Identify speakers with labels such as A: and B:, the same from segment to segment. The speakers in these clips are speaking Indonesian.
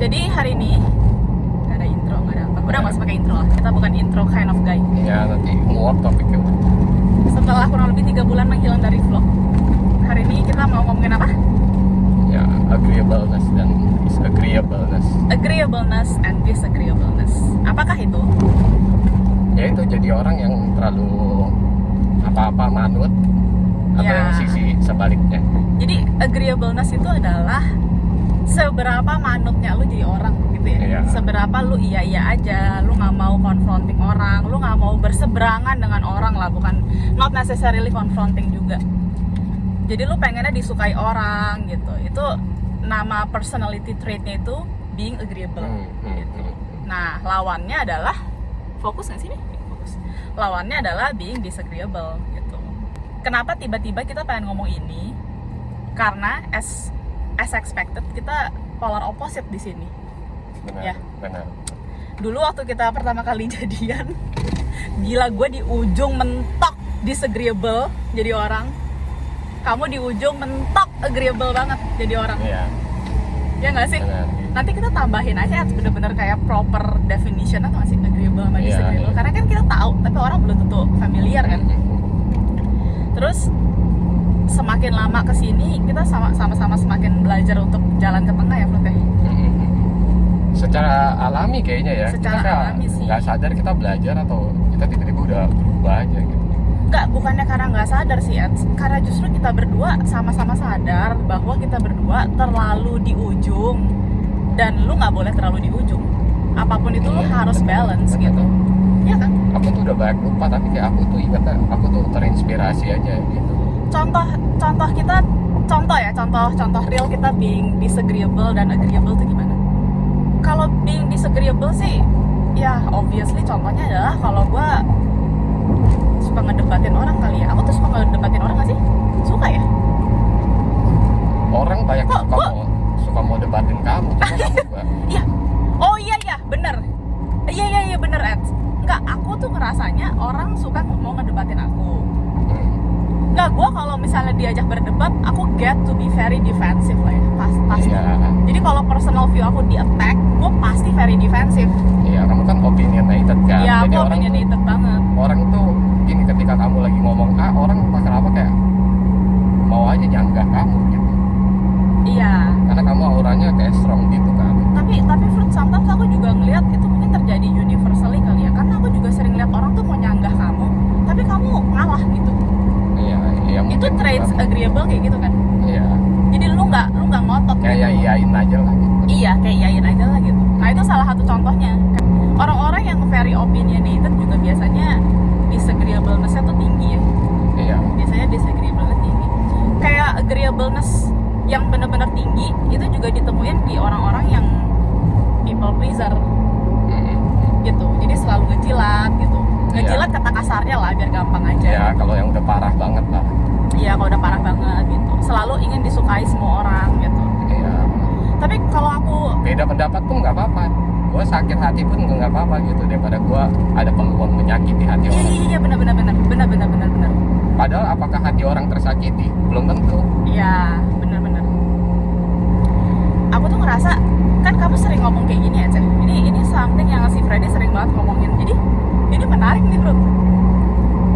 A: Jadi hari ini nggak ada intro, nggak ada apa. Udah nggak usah pakai intro lah. Kita bukan intro kind of guy.
B: Ya nanti muat topiknya.
A: Setelah kurang lebih 3 bulan menghilang dari vlog, hari ini kita mau ngomongin apa?
B: Ya, agreeableness dan disagreeableness.
A: Agreeableness and disagreeableness. Apakah itu?
B: Ya itu jadi orang yang terlalu apa-apa manut atau
A: Ya.
B: yang sisi sebaliknya.
A: Jadi agreeableness itu adalah seberapa manutnya lu jadi orang gitu ya.
B: Iya.
A: Seberapa lu iya aja, lu nggak mau confronting orang, lu nggak mau berseberangan dengan orang lah, bukan not necessarily confronting juga. Jadi lu pengennya disukai orang gitu. Itu nama personality trait-nya itu being agreeable gitu. Nah, lawannya adalah fokus nggak sih nih? Fokus. Lawannya adalah being disagreeable gitu. Kenapa tiba-tiba kita pengen ngomong ini? Karena as expected kita polar opposite di sini.
B: Benar,
A: Ya.
B: benar.
A: Dulu waktu kita pertama kali jadian, gila gue di ujung mentok disagreeable jadi orang. Kamu di ujung mentok agreeable banget jadi orang.
B: Iya,
A: Ya nggak sih?
B: benar.
A: Nanti kita tambahin aja bener-bener kayak proper definition atau nggak sih agreeable sama
B: Iya,
A: disagreeable.
B: iya.
A: Karena kan kita tahu, tapi orang belum tentu familiar kan. Terus semakin lama kesini kita sama-sama semakin belajar untuk jalan ke tengah ya, Bro.
B: Secara alami kayaknya ya.
A: Secara
B: kita
A: alami sih.
B: nggak sadar kita belajar atau kita tiba-tiba udah berubah aja gitu.
A: Enggak, bukannya karena nggak sadar sih, Ed. Karena justru kita berdua sama-sama sadar bahwa kita berdua terlalu di ujung. Dan lu nggak boleh terlalu di ujung. Apapun itu lu
B: Iya,
A: harus
B: betul,
A: balance
B: betul.
A: gitu. Iya kan?
B: Aku tuh udah banyak lupa tapi kayak aku tuh ingatnya aku tuh terinspirasi aja gitu.
A: Contoh kita, contoh real kita being disagreeable dan agreeable itu gimana? Kalau being disagreeable sih, ya obviously contohnya adalah kalau gue suka ngedebatin orang kali ya. Aku tuh suka ngedebatin orang gak sih? Suka ya?
B: Orang banyak
A: Kok
B: suka mau debatin kamu, cuma kamu enggak.
A: Iya. Oh iya bener. Iya bener, Ed. Enggak, aku tuh ngerasanya orang suka mau ngedebatin aku. Enggak, gue kalau misalnya diajak berdebat, aku get to be very defensive lah ya, pasti.
B: Iya.
A: Jadi kalau personal view aku di attack, gue pasti very defensive.
B: Iya, kamu kan opinionated kan.
A: Iya,
B: Jadi
A: aku
B: orang
A: opinionated banget.
B: orang tuh gini, ketika kamu lagi ngomong A, orang bakal apa kayak mau aja nyanggah kamu gitu.
A: Iya.
B: Karena kamu auranya kayak strong gitu kan.
A: Tapi Fruit, sometimes aku juga ngeliat itu mungkin terjadi universally kali ya. Karena aku juga sering lihat orang tuh mau nyanggah kamu, tapi kamu ngalah gitu.
B: Iya, iya
A: Itu
B: mungkin
A: traits
B: juga.
A: agreeable kayak gitu kan.
B: Iya.
A: Jadi lu nggak ngotot
B: Kayak
A: gitu.
B: iyain aja lah gitu.
A: Iya, kayak iyain aja lah gitu. Nah, itu salah satu contohnya. Orang-orang yang very opinionated juga biasanya disagreeableness-nya tuh tinggi ya.
B: Iya.
A: Biasanya disagreeableness tinggi. Kayak agreeableness yang benar-benar tinggi itu juga ditemuin di orang-orang yang people pleaser gitu. Jadi selalu ngejilat gitu. Ngejilat kata kasarnya lah biar gampang aja.
B: Ya, kalau yang udah parah banget lah.
A: Iya, kalau udah parah banget gitu. Selalu ingin disukai semua orang gitu.
B: Iya.
A: Tapi kalau aku
B: Beda pendapat pun nggak apa-apa. Gue sakit hati pun nggak apa-apa gitu, daripada gue ada peluang menyakiti hati orang.
A: iya benar.
B: Padahal apakah hati orang tersakiti? Belum tentu.
A: Iya, benar. Aku tuh ngerasa, kan kamu sering ngomong kayak gini ya, Cek. Ini something yang si Freddy sering banget ngomongin. Jadi, ini menarik nih, Bro.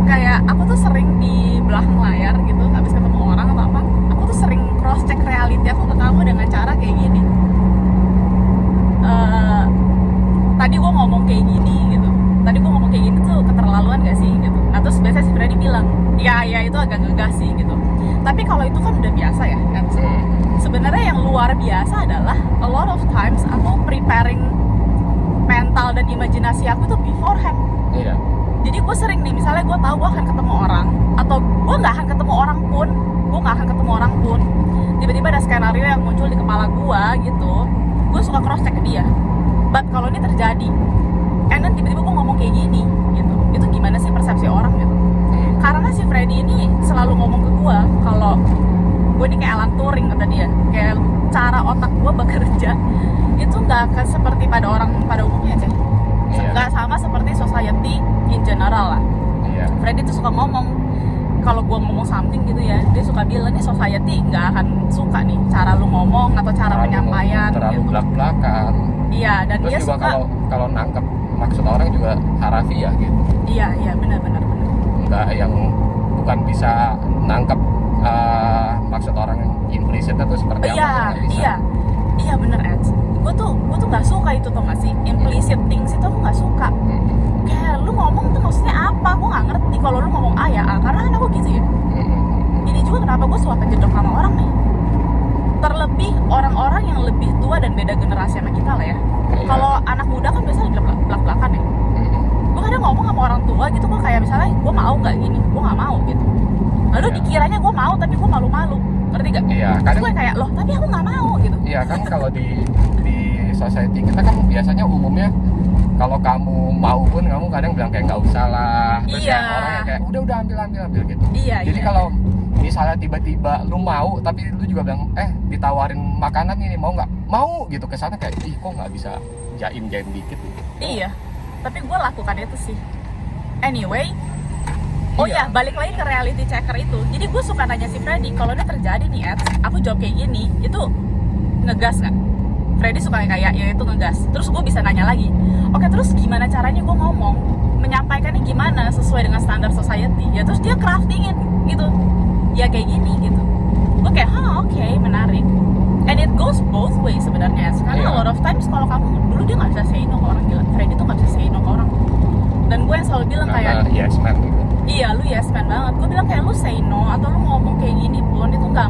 A: Kayak aku tuh sering di belakang layar gitu, habis ketemu orang atau apa, aku tuh sering cross check reality aku ke kamu dengan cara kayak gini. Tadi gue ngomong kayak gini gitu. Tadi gue ngomong kayak gini tuh keterlaluan gak sih gitu. Nah, terus biasanya si Freddy bilang, ya itu agak ngegas sih gitu. Tapi kalau itu kan udah biasa ya kan. Sebenarnya yang luar biasa adalah a lot of times aku preparing mental dan imajinasi aku tuh beforehand.
B: Iya.
A: Jadi gue sering nih, misalnya gue tahu gue akan ketemu orang, atau gue nggak akan ketemu orang pun, tiba-tiba ada skenario yang muncul di kepala gue gitu, gue suka cross check ke dia. But kalau ini terjadi, and then tiba-tiba gue ngomong kayak gini gitu, itu gimana sih persepsi orang gitu? Karena si Freddy ini selalu ngomong ke gue kalau gue ini kayak Alan Turing kata dia, kayak cara otak gue bekerja itu nggak seperti pada orang pada umumnya sih,
B: Iya.
A: nggak sama seperti society in general lah.
B: Iya.
A: Freddy tuh suka ngomong kalau gue ngomong something gitu ya, dia suka bilang nih society nggak akan suka nih cara lu ngomong atau cara penyampaian
B: terlalu
A: gitu.
B: belak-belakan.
A: Iya, dan
B: Terus
A: dia
B: juga
A: suka.
B: kalau nangkep maksud orang juga harafiah gitu.
A: Iya benar.
B: Nggak yang bukan bisa nangkep maksud orang implicitnya tuh seperti apa, nggak bisa.
A: Iya bener Ed. Gue tuh nggak suka itu, tau gak sih, implicit things itu aku nggak suka. Kayak lu ngomong tuh maksudnya apa, gue nggak ngerti. Kalau lu ngomong A ya A, karena kan aku gitu ya. Ini juga kenapa gue suka kejedok sama orang nih, terlebih orang-orang yang lebih tua dan beda generasi sama kita lah ya.
B: Iya.
A: Kalau anak muda kan biasanya belak-belakan ya. Gue kadang ngomong sama orang tua gitu, gue kayak misalnya gue mau nggak gini, gue nggak mau gitu. Lalu
B: Iya.
A: dikiranya gue mau tapi gue malu-malu, ngerti gak?
B: Iya,
A: Terus
B: kadang
A: gue kayak loh tapi aku nggak mau gitu.
B: iya kan kalau di society kita kan biasanya umumnya kalau kamu mau pun kamu kadang bilang kayak nggak usah lah. Terus
A: Iya.
B: yang orang yang kayak udah ambil gitu.
A: Iya.
B: Jadi kalau misalnya tiba-tiba lu mau tapi lu juga bilang ditawarin makanan ini mau nggak? Mau gitu, kesana kayak ih kok nggak bisa jaim dikit gitu.
A: Iya, tapi gue lakukan itu sih. Anyway, oh
B: Iya.
A: ya, balik lagi ke reality checker itu. Jadi gue suka nanya si Freddy, kalau ini terjadi nih Ed, aku jawab kayak gini, itu ngegas nggak? Freddy suka kayak ya itu ngegas. Terus gue bisa nanya lagi, oke terus gimana caranya gue ngomong, menyampaikannya gimana sesuai dengan standar society? Ya terus dia craftingin gitu, ya kayak gini gitu. Gue kayak, oke, menarik. And it goes both ways sebenarnya. Karena
B: Iya.
A: a lot of times kalau kamu dulu dia nggak bisa say no ke orang, gila. Freddy tuh nggak bisa say no ke orang. Dan gue yang selalu bilang kayak,
B: Karena yes man gitu.
A: iya lu yes man banget. Gue bilang kayak lu say no atau lu ngomong kayak gini pun itu nggak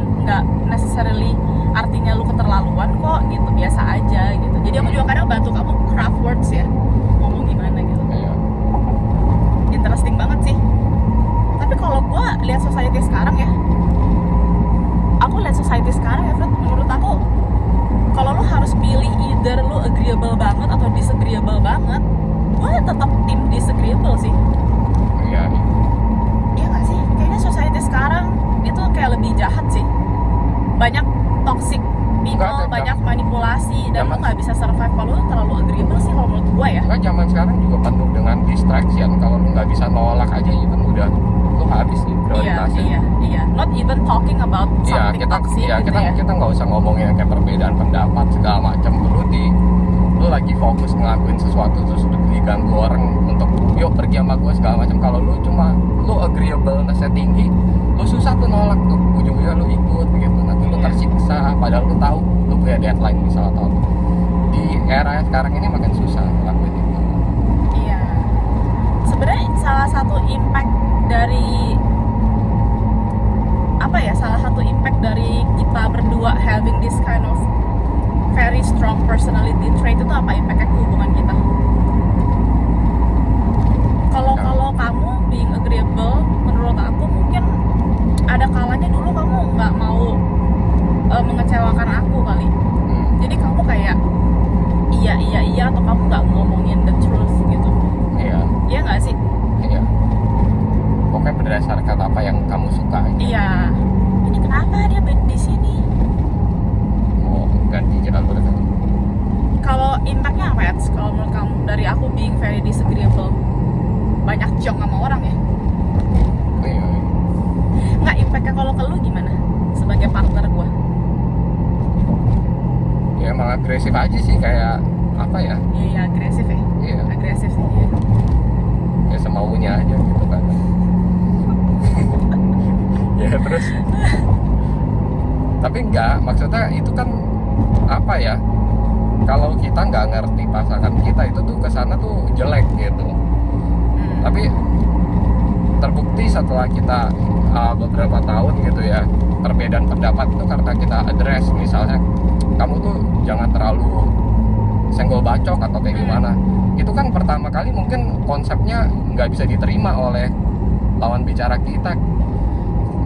A: necessarily artinya lu keterlaluan kok gitu, biasa aja gitu. Jadi aku juga kadang bantu kamu craft words ya, ngomong gimana gitu.
B: Iya.
A: Interesting banget sih. Tapi kalau gue lihat society sekarang ya, Fred, menurut aku kalau lu harus pilih either lu agreeable banget atau disagreeable banget, gue tetap tim disagreeable sih.
B: Iya.
A: Iya nggak sih? Kayaknya society sekarang itu kayak lebih jahat sih. Banyak toxic people,
B: Nggak ada,
A: banyak manipulasi, dan lu
B: zaman-
A: nggak bisa survive kalau lu terlalu agreeable sih kalau menurut gue ya.
B: Karena zaman sekarang juga penuh dengan distraction. Kalau lu nggak bisa nolak aja even udah lu habis nih prioritasnya.
A: Iya. Not even talking about
B: Iya,
A: something toxic gitu ya.
B: kita nggak usah ngomongin kayak perbedaan pendapat segala macam. Lu lagi fokus ngelakuin sesuatu terus udah diganggu orang untuk yuk pergi sama gue segala macam. Kalau lu agreeableness-nya tinggi, lu susah tuh nolak tuh, ujung-ujungnya lu ikut gitu, nanti lu
A: Iya.
B: tersiksa padahal lu tahu lu punya deadline misalnya, atau di era sekarang ini makin susah ngelakuin itu.
A: Iya. Sebenarnya salah satu impact dari kita berdua having this kind of very strong personality trait itu apa impactnya ke hubungan kita? Kalau kamu being agreeable, menurut aku mungkin ada kalanya dulu kamu nggak mau mengecewakan aku kali. Jadi kamu kayak iya atau kamu nggak ngomongin the truth gitu. Iya nggak sih?
B: Iya. Pokoknya berdasarkan apa yang kamu suka aja.
A: Iya. Ini kenapa dia di sini?
B: Mau ganti jalur kan?
A: Kalau impactnya apa ya? Kalau menurut kamu dari aku being very disagreeable, banyak jong sama orang ya?
B: Iya.
A: Nggak, impactnya kalau ke lu gimana? Sebagai partner gua?
B: Ya emang agresif aja sih, kayak apa ya?
A: Iya agresif ya?
B: Iya.
A: Agresif sih ya.
B: Ya semaunya aja gitu kan. Ya terus tapi enggak, maksudnya itu kan apa ya, kalau kita nggak ngerti pasangan kita itu tuh kesana tuh jelek gitu. Tapi terbukti setelah kita beberapa tahun gitu ya, perbedaan pendapat itu karena kita address, misalnya kamu tuh jangan terlalu senggol bacok atau kayak gimana. Itu kan pertama kali mungkin konsepnya nggak bisa diterima oleh lawan bicara kita.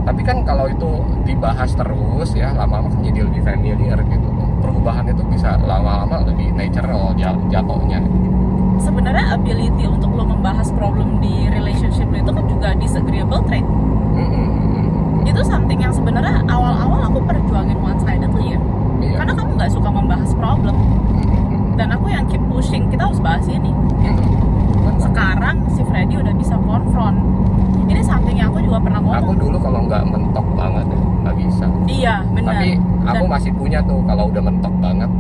B: Tapi kan kalau itu dibahas terus ya, lama-lama kan jadi lebih familiar gitu. Perubahan itu bisa lama-lama lebih natural jatuhnya.
A: Sebenarnya ability untuk lo membahas problem di relationship lo itu kan juga disagreeable trait. Itu something yang sebenarnya awal-awal aku perjuangin one-sidedly ya.
B: Iya.
A: Karena kamu nggak suka membahas problem. Dan aku yang keep pushing, kita harus bahas ini.
B: Benar.
A: sekarang si Freddy udah bisa konfront. Ini something yang aku juga pernah ngomong.
B: Aku dulu kalau nggak mentok banget ya nggak bisa.
A: Iya benar.
B: Tapi aku masih punya tuh kalau udah mentok banget,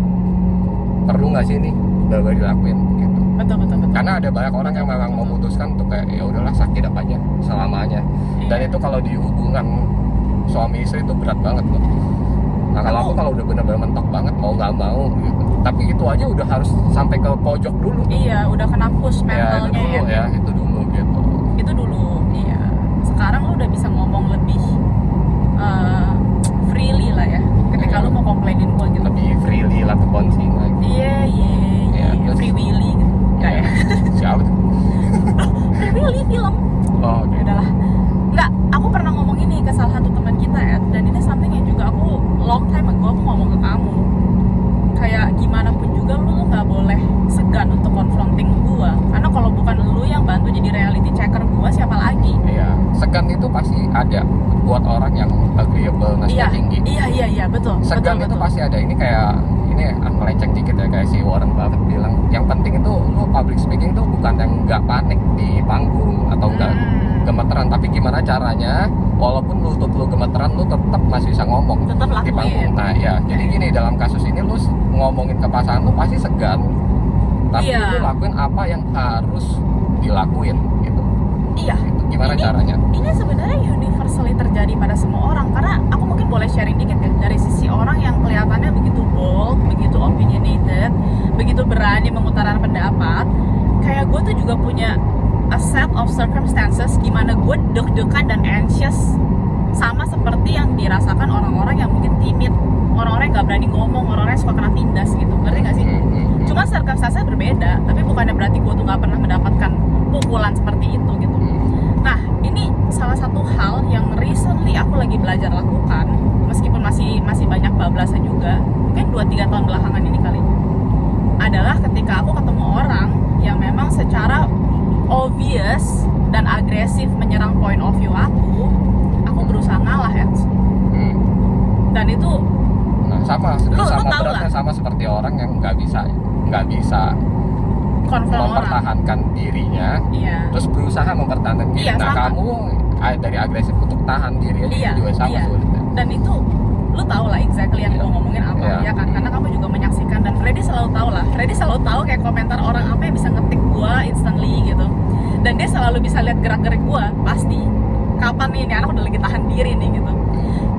B: perlu nggak sih ini baru dilakuin gitu.
A: Betul.
B: Karena ada banyak orang yang memang memutuskan untuk kayak ya udahlah sakit apanya selamanya.
A: Iya.
B: Dan itu kalau di hubungan suami istri itu berat banget loh. Nah kalau aku kalau udah benar-benar mentok banget mau nggak mau gitu. Tapi itu aja udah harus sampai ke pojok dulu.
A: Iya, udah kena push mentalnya ya.
B: Itu dulu gitu.
A: Itu dulu, iya. Sekarang lu udah bisa ngomong lebih freely lah ya. Ketika
B: Iya.
A: lu mau komplainin gue gitu.
B: Lebih freely lah ke konsing lagi.
A: Iya,
B: terus-
A: Free Willy gitu. Enggak ya?
B: Siapa tuh?
A: Free Willy film.
B: Oh, oke.
A: Udahlah. Enggak, aku pernah ngomong ini ke salah satu teman kita ya, dan ini something yang juga aku long time ago aku ngomong ke kamu. Kayak gimana pun juga lu nggak boleh segan untuk confronting gua, karena kalau bukan lu yang bantu jadi reality checker gua, siapa lagi?
B: Iya, segan itu pasti ada buat orang yang agreeableness-nya tinggi.
A: Iya, betul.
B: Segan itu pasti ada. Ini kayak ini melenceng dikit ya, kayak si Warren Buffett bilang, yang penting itu lu public speaking tuh bukan yang nggak panik di panggung atau nggak gemeteran, tapi gimana caranya walaupun lutut lu gemeteran lu tetap masih bisa ngomong
A: Tetap
B: di
A: lakuin.
B: panggung. Nah ya, jadi gini, dalam kasus ini lu ngomongin ke pasangan lu pasti segan, tapi
A: Iya.
B: lu lakuin apa yang harus dilakuin gitu.
A: Iya.
B: Gimana
A: Ini-
B: caranya?
A: Ini sebenarnya universally terjadi pada semua orang, karena aku mungkin boleh sharing dikit ya dari sisi orang yang kelihatannya begitu bold, begitu opinionated, begitu berani mengutarakan pendapat. Kayak gue tuh juga punya a set of circumstances gimana gue deg-degan dan anxious, sama seperti yang dirasakan orang-orang yang mungkin timid, orang-orang yang nggak berani ngomong, orang-orang yang suka kena tindas gitu, ngerti gak sih? Cuma circumstances berbeda, tapi bukannya berarti gue tuh nggak pernah mendapatkan pukulan seperti itu gitu. Nah, ini salah satu hal yang recently aku lagi belajar lakukan, meskipun masih banyak bablasnya juga, mungkin 2-3 tahun belakangan ini kali, adalah ketika aku ketemu orang yang memang secara obvious dan agresif menyerang point of view aku berusaha ngalah ya. Dan itu
B: Nah, sama
A: Lu tahu
B: beratnya,
A: lah.
B: sama seperti orang yang nggak bisa
A: konfront orang.
B: mempertahankan dirinya,
A: Iya.
B: terus berusaha mempertahankan diri.
A: Iya,
B: Nah,
A: sama.
B: kamu dari agresif untuk tahan diri aja
A: Iya,
B: itu juga sama
A: iya.
B: sulitnya.
A: Dan itu lu tahu lah exactly yang
B: Iya.
A: gue ngomongin apa
B: Iya.
A: ya kan, karena kamu juga menyaksikan, dan Freddy selalu tahu lah. Freddy selalu tahu kayak komentar orang apa yang bisa ngetik gue instantly gitu, dan dia selalu bisa lihat gerak-gerik gue pasti kapan nih ini anak udah lagi tahan diri nih gitu.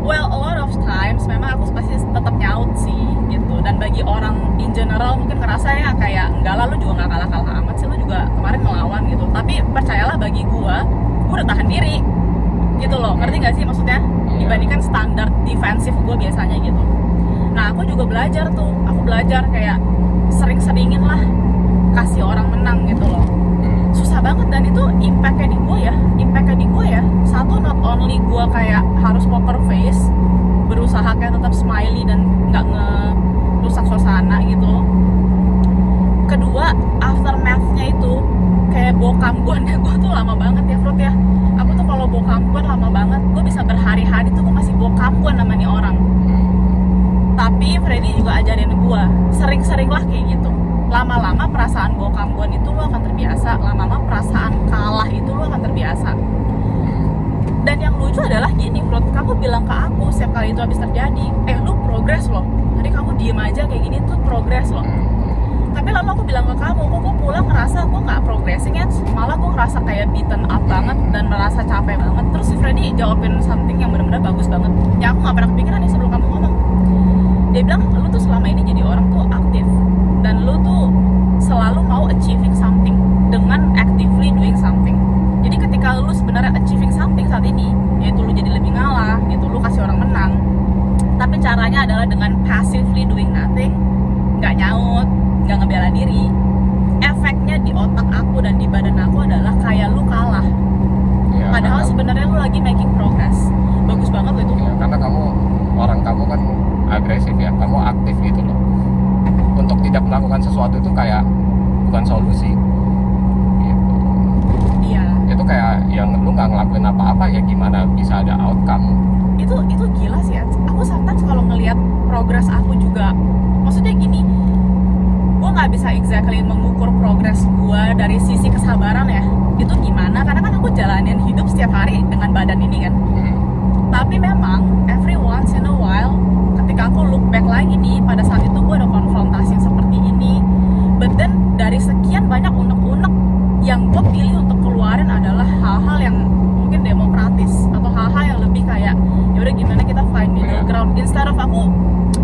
A: Well, a lot of times memang aku pasti tetap nyaut sih gitu, dan bagi orang in general mungkin ngerasa ya kayak enggak lah, lu juga nggak kalah-kalah amat sih, lu juga kemarin ngelawan gitu. Tapi percayalah, bagi gue udah tahan diri gitu loh, ngerti gak sih maksudnya? Dibandingkan standar defensif gue biasanya gitu. Nah, aku juga belajar kayak sering-seringin lah kasih orang menang gitu loh. Susah banget, dan itu impactnya di gue ya satu, not only gue kayak harus poker face, berusaha kayak tetap smiley dan nggak ngerusak suasana gitu loh. Kedua, aftermath-nya itu kayak bokamguan gue tuh lama banget ya Fruit ya. Aku tuh kalau bokamguan lama banget, gue bisa berhari-hari tuh gue masih bokamguan sama nih orang. Tapi Freddy juga ajarin gue, sering-sering lah kayak gitu. Lama-lama perasaan bokamguan itu lo akan terbiasa, lama-lama perasaan kalah itu lo akan terbiasa. Dan yang lucu adalah gini Fruit, kamu bilang ke aku setiap kali itu habis terjadi, lu progress loh, tadi kamu diem aja kayak gini tuh progress loh. Tapi lalu aku bilang ke kamu, kok gue pulang ngerasa gue nggak progressing ya, malah gue ngerasa kayak beaten up banget dan merasa capek banget. Terus si Freddy jawabin something yang benar-benar bagus banget, yang aku nggak pernah kepikiran nih sebelum kamu ngomong. Dia bilang, lu tuh selama ini jadi orang tuh aktif, dan lu tuh selalu mau achieving something dengan actively doing something. Jadi ketika lu sebenarnya achieving something saat ini, yaitu lu jadi lebih ngalah gitu, lu kasih orang menang, tapi caranya adalah dengan passively doing nothing, nggak nyaut, nggak ngebela diri. Efeknya di otak aku dan di badan aku adalah kayak lu kalah,
B: Ya,
A: padahal
B: karena-
A: sebenarnya lu lagi making progress. Bagus banget lo itu.
B: ya, karena kamu kan agresif ya, kamu aktif gitu loh. Untuk tidak melakukan sesuatu itu kayak bukan solusi gitu.
A: Iya.
B: Itu kayak yang lu nggak ngelakuin apa-apa, ya gimana bisa ada outcome.
A: Itu gila sih ya. Aku sometimes kalau ngelihat progress aku juga, maksudnya gini, gue nggak bisa exactly mengukur progres gue dari sisi kesabaran ya itu gimana, karena kan aku jalanin hidup setiap hari dengan badan ini kan. Tapi memang every once in a while ketika aku look back lagi nih, pada saat itu gue ada konfrontasi yang seperti ini, but then dari sekian banyak unek-unek yang gue pilih untuk keluarin adalah hal-hal yang mungkin demokratis atau hal-hal yang lebih kayak yaudah gimana kita find middle ground, instead of aku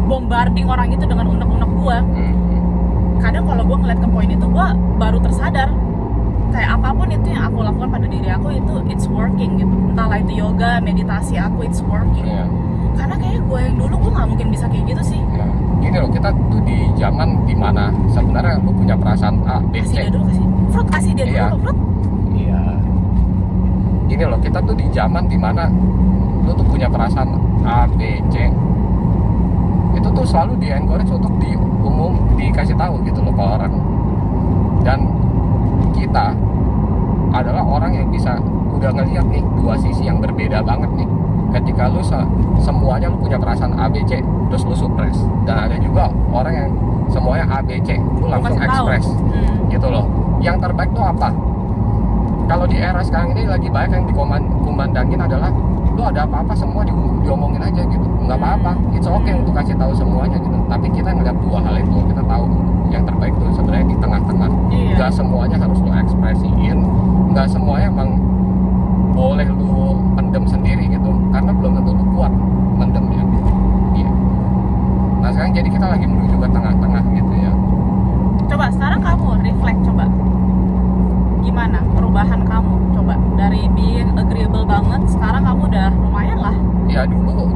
A: bombarding orang itu dengan unek-unek gue. Kadang kalau gue ngeliat ke poin itu, gue baru tersadar kayak apapun itu yang aku lakukan pada diri aku itu it's working gitu, entahlah itu yoga, meditasi aku it's working. Karena kayaknya gue yang dulu gue nggak mungkin bisa kayak gitu sih.
B: Gini loh, kita tuh di zaman dimana sebenarnya lu punya perasaan A, B, C.
A: Kasih dia dulu, kasih dia dulu, Fruit.
B: Iya. Gini loh, kita tuh di zaman dimana lu tuh punya perasaan A, B, C. Itu tuh selalu di encourage untuk dikasih tahu gitu loh ke orang. Dan kita adalah orang yang bisa udah ngeliat nih dua sisi yang berbeda banget nih. Ketika lu semuanya lu punya perasaan A, B, C, terus lu suppress. Dan ada juga orang yang semuanya A, B, C, lu langsung express gitu loh. Yang terbaik tuh apa? Kalau di era sekarang ini lagi banyak yang dikumandangin adalah lu ada apa-apa semua diomongin aja gitu. Nggak apa-apa, it's okay untuk kasih tahu semuanya gitu. Tapi kita ngeliat dua hal itu, kita tahu yang terbaik tuh sebenarnya di tengah-tengah. Nggak semuanya harus lu ekspresiin, nggak semuanya emang boleh lu pendem sendiri gitu, karena belum tentu lu kuat mendemnya. Iya. Nah sekarang jadi kita lagi menuju ke tengah-tengah gitu ya.
A: Coba sekarang kamu reflect, coba gimana perubahan kamu, coba dari being agreeable banget sekarang kamu udah lumayan lah.
B: Ya dulu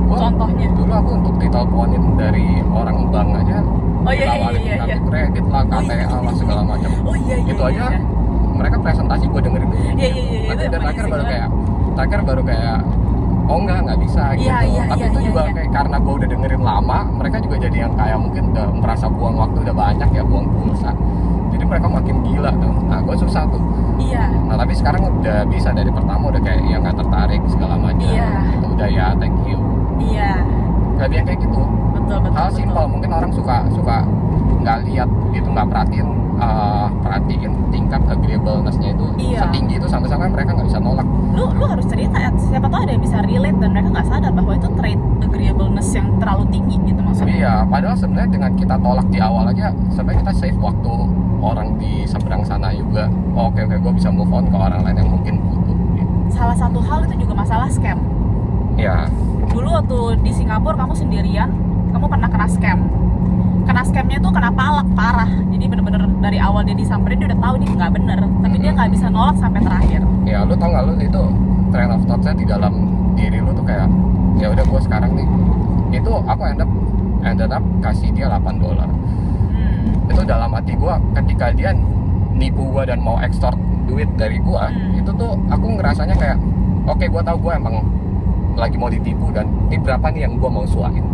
B: gua,
A: contohnya
B: dulu aku untuk diteleponin dari orang bank aja ditawarin kartu kredit lah, KTA lah segala macam. Itu aja mereka presentasi gue dengerin dulu. Nanti dan terakhir baru kayak oh nggak bisa gitu. Tapi itu juga kayak karena gue udah dengerin lama, mereka juga jadi yang kayak mungkin udah merasa buang waktu udah banyak ya, buang pulsa. Jadi mereka makin gila tuh. Nah gue susah tuh. Nah tapi sekarang udah bisa, dari pertama udah kayak yang nggak tertarik segala macam. Itu udah ya thank you. Lebih yang kayak gitu.
A: Betul.
B: Hal simpel, mungkin orang suka nggak lihat gitu, nggak perhatiin tingkat agreeableness-nya itu setinggi itu sampai-sampai mereka nggak bisa nolak.
A: Lu harus cerita ya, siapa tahu ada yang bisa relate dan mereka nggak sadar bahwa itu trait agreeableness yang terlalu tinggi gitu maksudnya.
B: Iya, padahal sebenarnya dengan kita tolak di awal aja sebenarnya kita save waktu orang di seberang sana juga. Oke, gue bisa move on ke orang lain yang mungkin butuh gitu.
A: Salah satu hal itu juga masalah scam.
B: Iya.
A: Dulu waktu di Singapura kamu sendirian, kamu pernah kena scam. Kena scamnya itu kena palak parah. Jadi bener-bener dari awal dia disamperin dia udah tahu ini nggak bener, tapi dia nggak bisa nolak sampai terakhir.
B: Ya lu tau nggak, lu itu train of thought-nya di dalam diri lu tuh kayak ya udah gue sekarang nih, itu aku ended up kasih dia $8. Itu dalam hati gue ketika dia nipu gue dan mau extort duit dari gue, itu tuh aku ngerasanya kayak oke, gue tahu gue emang lagi mau ditipu dan ini berapa nih yang gue mau suahin.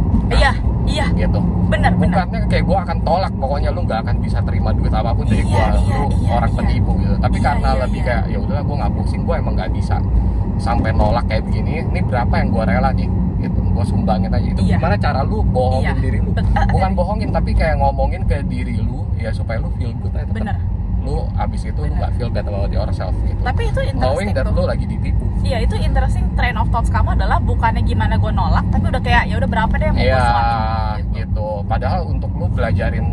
A: Iya
B: gitu.
A: Bener.
B: Bukannya kayak gue akan tolak, pokoknya lu nggak akan bisa terima duit apapun dari gue, lu orang penipu gitu. Tapi karena lebih kayak ya udahlah gue nggak pusing, gue emang nggak bisa sampai nolak kayak begini. Ini berapa yang gue rela nih gitu, gue sumbangin aja. Itu gimana cara lu bohongin diri lu? Bukan bohongin tapi kayak ngomongin ke diri lu ya supaya lu feel good aja.
A: Bener.
B: Lu abis itu lu nggak feel bad about yourself gitu.
A: Tapi itu interesting,
B: knowing that lu lagi ditipu.
A: Iya, itu interesting. Train of thoughts kamu adalah bukannya gimana gue nolak, tapi udah kayak ya udah berapa deh yang mau gue suahin
B: gitu. Padahal untuk lu pelajarin,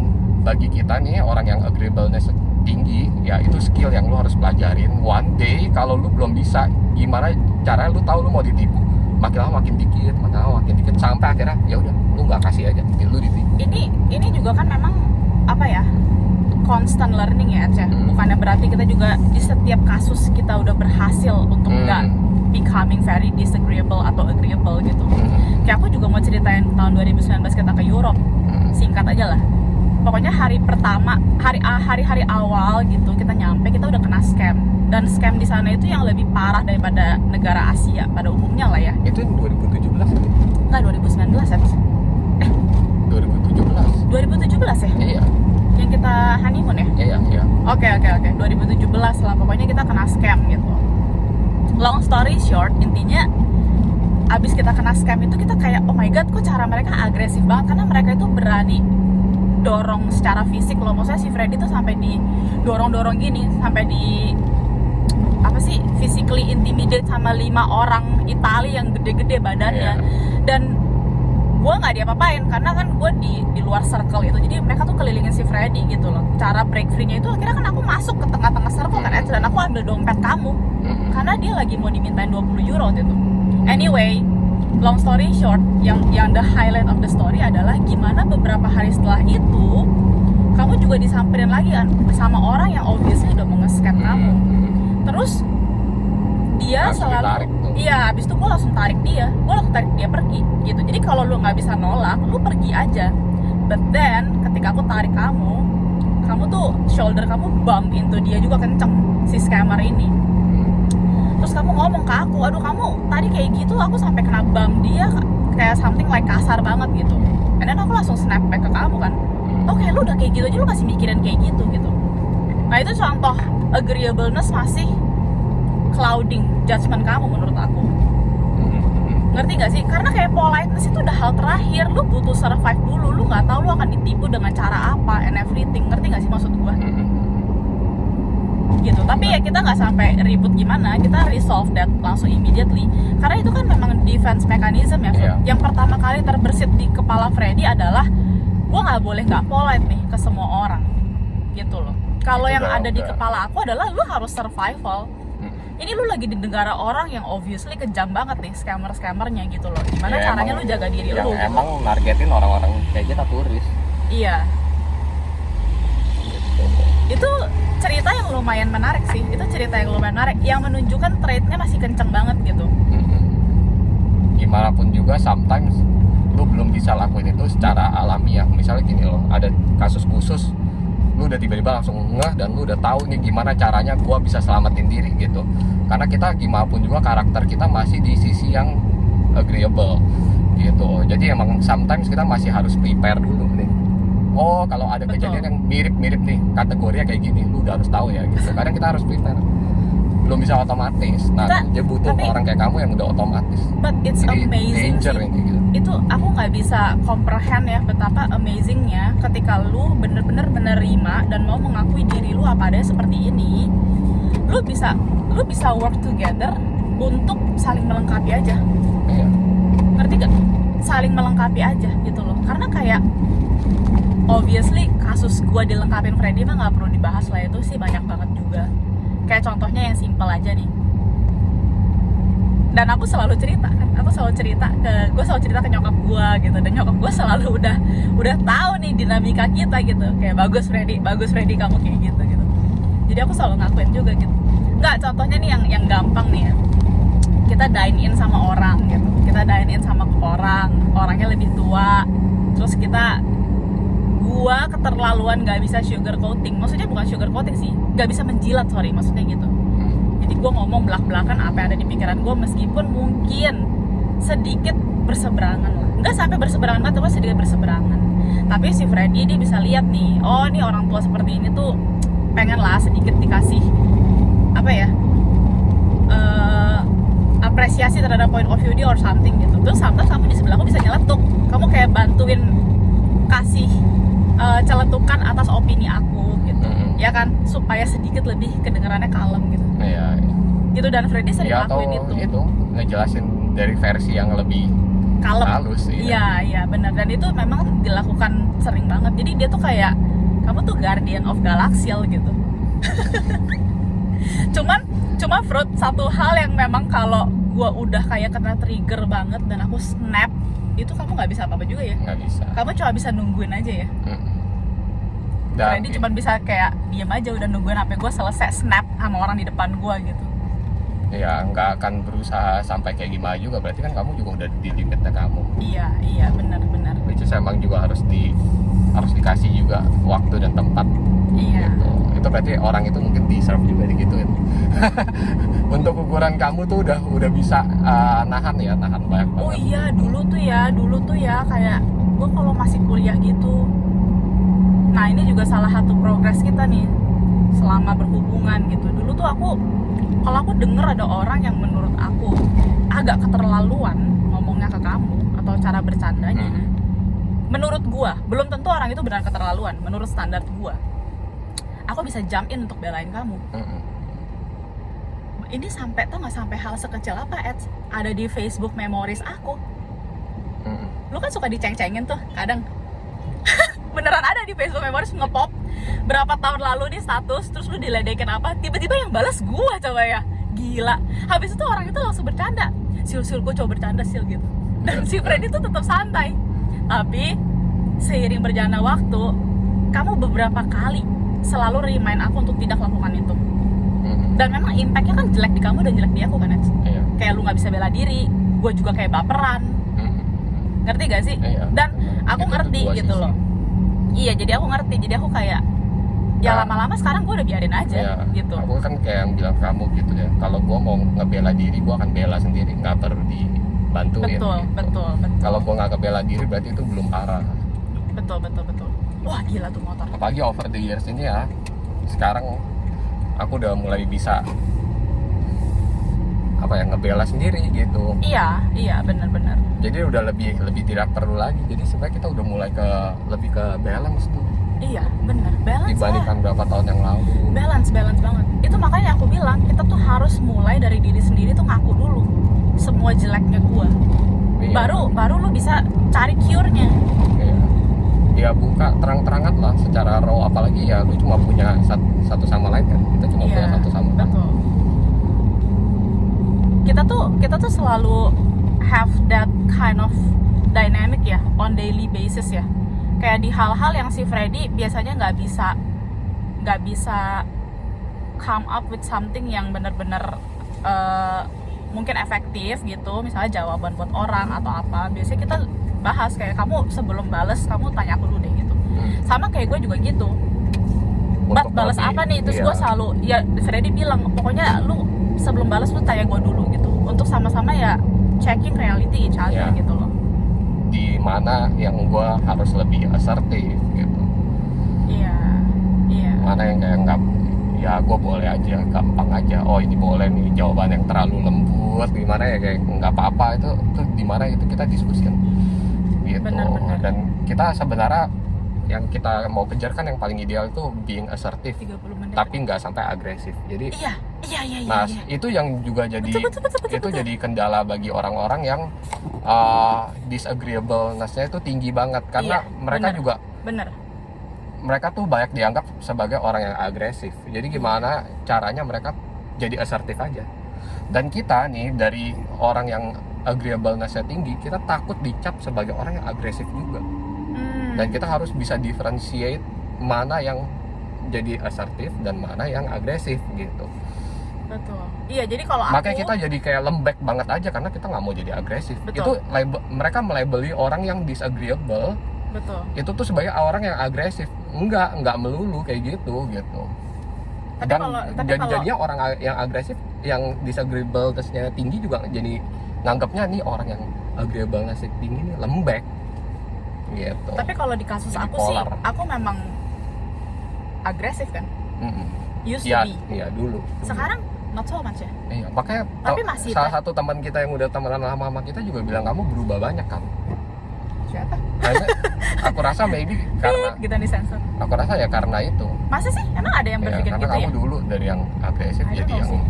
B: bagi kita nih orang yang agreeableness tinggi ya, itu skill yang lu harus pelajarin. One day kalau lu belum bisa, gimana caranya lu tahu lu mau ditipu, makin lama makin dikit sampai akhirnya ya udah lu nggak kasih aja, lu ditipu.
A: Ini juga kan memang apa ya, constant learning ya Aceh. Bukannya berarti kita juga di setiap kasus kita udah berhasil untuk nggak becoming very disagreeable atau agreeable gitu. Kayak aku juga mau ceritain tahun 2019 kita ke Europe. Singkat aja lah. Pokoknya hari pertama, hari-hari awal gitu kita nyampe, kita udah kena scam. Dan scam di sana itu yang lebih parah daripada negara Asia pada umumnya lah ya.
B: Itu 2017 kan?
A: Enggak, 2019 ya. 2017 ya?
B: Iya.
A: Yang kita honeymoon ya?
B: Iya.
A: Oke. 2017 lah, pokoknya kita kena scam gitu. Long story short, intinya abis kita kena scam itu kita kayak oh my god, kok cara mereka agresif banget, karena mereka itu berani dorong secara fisik loh. Maksudnya si Freddy tuh sampai didorong-dorong gini, sampai di apa sih, physically intimidate sama 5 orang Itali yang gede-gede badannya. Dan gue nggak diapa-apain karena kan gue di luar circle itu, jadi mereka tuh kelilingin si Freddy gitu loh. Cara break free-nya itu akhirnya kan aku masuk ke tengah-tengah circle kan, dan aku ambil dompet kamu karena dia lagi mau dimintain 20 euro gitu. Anyway, long story short, yang the highlight of the story adalah gimana beberapa hari setelah itu kamu juga disamperin lagi kan sama orang yang obviously udah mau nge-scam kamu. Terus dia
B: langsung
A: selalu
B: ditarik tuh.
A: Iya, abis itu gue langsung tarik dia pergi gitu. Jadi kalau lu nggak bisa nolak, lu pergi aja. But then ketika aku tarik kamu tuh shoulder kamu bump into dia juga kenceng, si scammer ini. Terus kamu ngomong ke aku, aduh kamu tadi kayak gitu, aku sampai kena bump dia kayak something like kasar banget gitu. And then aku langsung snap back ke kamu kan, oke lu udah kayak gitu aja lu masih mikirin kayak gitu. Nah itu contoh agreeableness masih clouding judgment kamu menurut aku. Ngerti gak sih? Karena kayak politeness itu udah hal terakhir. Lu butuh survive dulu. Lu gak tahu lu akan ditipu dengan cara apa and everything. Ngerti gak sih maksud gua? Gitu. Tapi ya kita gak sampai ribut gimana, kita resolve that langsung immediately. Karena itu kan memang defense mechanism ya. Yang pertama kali terbersit di kepala Freddy adalah gua gak boleh gak polite nih ke semua orang. Gitu loh. Kalau yang ada di kepala aku adalah lu harus survival. Ini lu lagi di negara orang yang obviously kejam banget nih scammer-scammernya gitu loh. Gimana caranya lu jaga diri lu gitu.
C: Emang nargetin orang-orang kayak kita turis.
A: Iya.
C: Gitu.
A: Itu cerita yang lumayan menarik sih. Yang menunjukkan trade-nya masih kenceng banget gitu.
B: Gimana pun juga sometimes lu belum bisa lakuin itu secara alamiah. Misalnya gini loh, ada kasus khusus lu udah tiba-tiba langsung ngeh dan lu udah tahu nih gimana caranya gua bisa selamatin diri gitu. Karena kita gimana pun juga karakter kita masih di sisi yang agreeable gitu. Jadi emang sometimes kita masih harus prepare dulu nih. Oh, kalau ada kejadian yang mirip-mirip nih, kategorinya kayak gini, lu udah harus tahu ya gitu. Kadang kita harus prepare. Belum bisa otomatis. Nah, dia butuh orang kayak kamu yang udah otomatis.
A: But it's
B: jadi
A: amazing
B: danger
A: sih.
B: ini gitu.
A: Itu aku nggak bisa comprehend ya betapa amazingnya ketika lu bener-bener menerima dan mau mengakui diri lu apa adanya seperti ini. Lu bisa work together untuk saling melengkapi aja.
B: Iya.
A: Ngerti gak? Saling melengkapi aja gitu loh. Karena kayak obviously kasus gua dilengkapin Freddy mah nggak perlu dibahas lah, itu sih banyak banget juga. Kayak contohnya yang simple aja nih. Dan aku selalu cerita ke nyokap gue gitu, dan nyokap gue selalu udah tahu nih dinamika kita gitu, kayak bagus Freddy kamu kayak gitu. Jadi aku selalu ngakuin juga gitu. Nggak, contohnya nih yang gampang nih ya, kita dine in sama orang gitu, orangnya lebih tua, terus gua keterlaluan nggak bisa sugar coating, maksudnya bukan sugar coating sih, nggak bisa menjilat, maksudnya gitu. Jadi gue ngomong belak-belakan apa yang ada di pikiran gue, meskipun mungkin sedikit berseberangan lah. Nggak sampai berseberangan banget, tapi sedikit berseberangan. Tapi si Freddy dia bisa lihat nih, oh nih orang tua seperti ini tuh pengen lah sedikit dikasih apa ya, apresiasi terhadap point of view dia or something gitu. Terus sometimes kamu di sebelah aku bisa nyeletuk, kamu kayak bantuin kasih celetukan atas opini aku gitu, ya kan, supaya sedikit lebih kedengarannya kalem gitu.
B: Iya.
A: Gitu, dan Freddy sering lakuin
B: itu ngejelasin dari versi yang lebih
A: kalem,
B: halus sih.
A: Iya benar, dan itu memang dilakukan sering banget. Jadi dia tuh kayak kamu tuh guardian of galaxial gitu. Cuma Fruit, satu hal yang memang kalau gua udah kayak kena trigger banget dan aku snap, itu kamu nggak bisa apa-apa juga ya.
B: Nggak bisa.
A: Kamu cuma bisa nungguin aja ya. Freddy cuma bisa kayak diem aja, udah nungguin sampai gue selesai snap sama orang di depan gue gitu.
B: Ya nggak akan berusaha sampai kayak gimana juga, berarti kan kamu juga udah di limitnya kamu.
A: Iya benar.
B: Which is emang juga harus dikasih juga waktu dan tempat.
A: Iya.
B: Gitu. Itu berarti orang itu mungkin deserve juga digituin. Untuk ukuran kamu tuh udah bisa nahan banyak banget.
A: Oh iya, dulu tuh ya kayak gue kalau masih kuliah gitu. Nah ini juga salah satu progres kita nih selama berhubungan gitu. Dulu tuh kalau aku denger ada orang yang menurut aku agak keterlaluan ngomongnya ke kamu atau cara bercandanya, menurut gua, belum tentu orang itu benar keterlaluan. Menurut standar gua, aku bisa jump in untuk belain kamu. Ini sampai tuh nggak sampai hal sekecil apa, Ed, ada di Facebook memories aku. Lu kan suka diceng-cengin tuh kadang. Beneran ada di Facebook memories ngepop berapa tahun lalu di status, terus lu diledekin apa, tiba-tiba yang balas gua, coba ya, gila. Habis itu orang itu langsung bercanda, sil gua coba bercanda sil gitu, dan si Freddy tuh tetap santai. Tapi seiring berjalannya waktu, kamu beberapa kali selalu remind aku untuk tidak lakukan itu. Dan memang impactnya kan jelek di kamu dan jelek di aku kan, Ed?
B: Iya.
A: Kayak lu nggak bisa bela diri, gue juga kayak baperan. Ngerti gak sih?
B: Iya.
A: Dan aku
B: Itu
A: ngerti
B: dua
A: gitu
B: sisi.
A: loh. Iya, jadi aku ngerti. Jadi aku kayak ya
B: Nah,
A: lama-lama sekarang gue udah biarin aja
B: Iya,
A: gitu.
B: aku kan kayak yang bilang kamu gitu ya, kalau gue mau ngebela diri gue akan bela sendiri, nggak perlu dibantuin
A: Betul,
B: gitu.
A: betul.
B: Kalau gue nggak ngebela diri berarti itu belum parah.
A: Betul. Wah, gila tuh motor.
B: Apalagi over the years ini ya, sekarang aku udah mulai bisa apa ya, ngebela sendiri gitu.
A: Iya, benar-benar.
B: Jadi udah lebih tidak perlu lagi. Jadi sebenarnya kita udah mulai lebih ke balance tuh
A: Iya, benar. Balance lah.
B: dibandingkan berapa tahun yang lalu.
A: Balance banget. Itu makanya aku bilang kita tuh harus mulai dari diri sendiri tuh ngaku dulu semua jeleknya gua.
B: Iya.
A: Baru lu bisa cari cure-nya.
B: Iya. Ya buka terang-terangan lah secara raw, apalagi ya lu cuma punya satu sama lain kan, kita cuma punya satu sama lain.
A: Betul. Kita tuh selalu have that kind of dynamic ya on daily basis ya. Kayak di hal-hal yang si Freddy biasanya nggak bisa come up with something yang benar-benar mungkin efektif gitu, misalnya jawaban buat orang atau apa. Biasanya kita bahas kayak, kamu sebelum bales kamu tanya aku dulu deh gitu. Sama kayak gue juga gitu.
B: Untuk
A: Balas
B: lebih,
A: apa nih? Terus
B: iya.
A: gue selalu, ya Freddy bilang pokoknya lu sebelum balas lu tanya gue dulu gitu, untuk sama-sama ya checking reality each other
B: Iya.
A: gitu loh.
B: Di mana yang gue harus lebih asertif gitu,
A: Iya.
B: mana yang kayak nggak, ya gue boleh aja, gampang aja, oh ini boleh nih, jawaban yang terlalu lembut gimana ya, kayak nggak apa-apa, itu di mana itu kita diskusikan gitu.
A: Benar.
B: Dan kita sebenarnya yang kita mau kejar kan yang paling ideal itu being assertive,
A: 30 menit.
B: tapi nggak sampai agresif. Jadi
A: Iya.
B: nah itu yang juga jadi
A: Betul.
B: jadi kendala bagi orang-orang yang disagreeableness-nya itu tinggi banget, karena
A: Iya,
B: mereka
A: bener.
B: juga
A: Bener.
B: mereka tuh banyak dianggap sebagai orang yang agresif. Jadi gimana caranya mereka jadi asertif aja. Dan kita nih dari orang yang agreeableness-nya tinggi, kita takut dicap sebagai orang yang agresif juga. Dan kita harus bisa differentiate mana yang jadi asertif dan mana yang agresif gitu.
A: Betul. Iya, jadi kalau aku
B: Makanya kita jadi kayak lembek banget aja karena kita nggak mau jadi agresif.
A: Betul.
B: Itu mereka melabeli orang yang disagreeable
A: betul.
B: itu tuh sebagai orang yang agresif. Enggak melulu kayak gitu.
A: Tapi
B: Dan
A: kalau
B: jadinya orang yang agresif, yang disagreeableness-nya tinggi juga jadi nganggapnya nih orang yang agreeableness tinggi nih lembek gitu.
A: Tapi kalau di kasus
B: Jadi
A: aku
B: polar.
A: sih, aku memang agresif kan. Used to
B: Iya,
A: be.
B: iya dulu.
A: Sekarang not so much ya.
B: Iya, makanya
A: Tapi masih
B: salah satu teman kita yang udah temenan lama sama kita juga bilang kamu berubah banyak kan.
A: Siapa?
B: Kayaknya aku rasa maybe karena
A: Kita di sensor.
B: aku rasa ya karena itu.
A: Masa sih? Emang ada yang
B: Ya,
A: berpikir
B: karena
A: gitu
B: kamu
A: ya?
B: dulu dari yang agresif
A: I don't
B: jadi
A: know
B: yang
A: sih.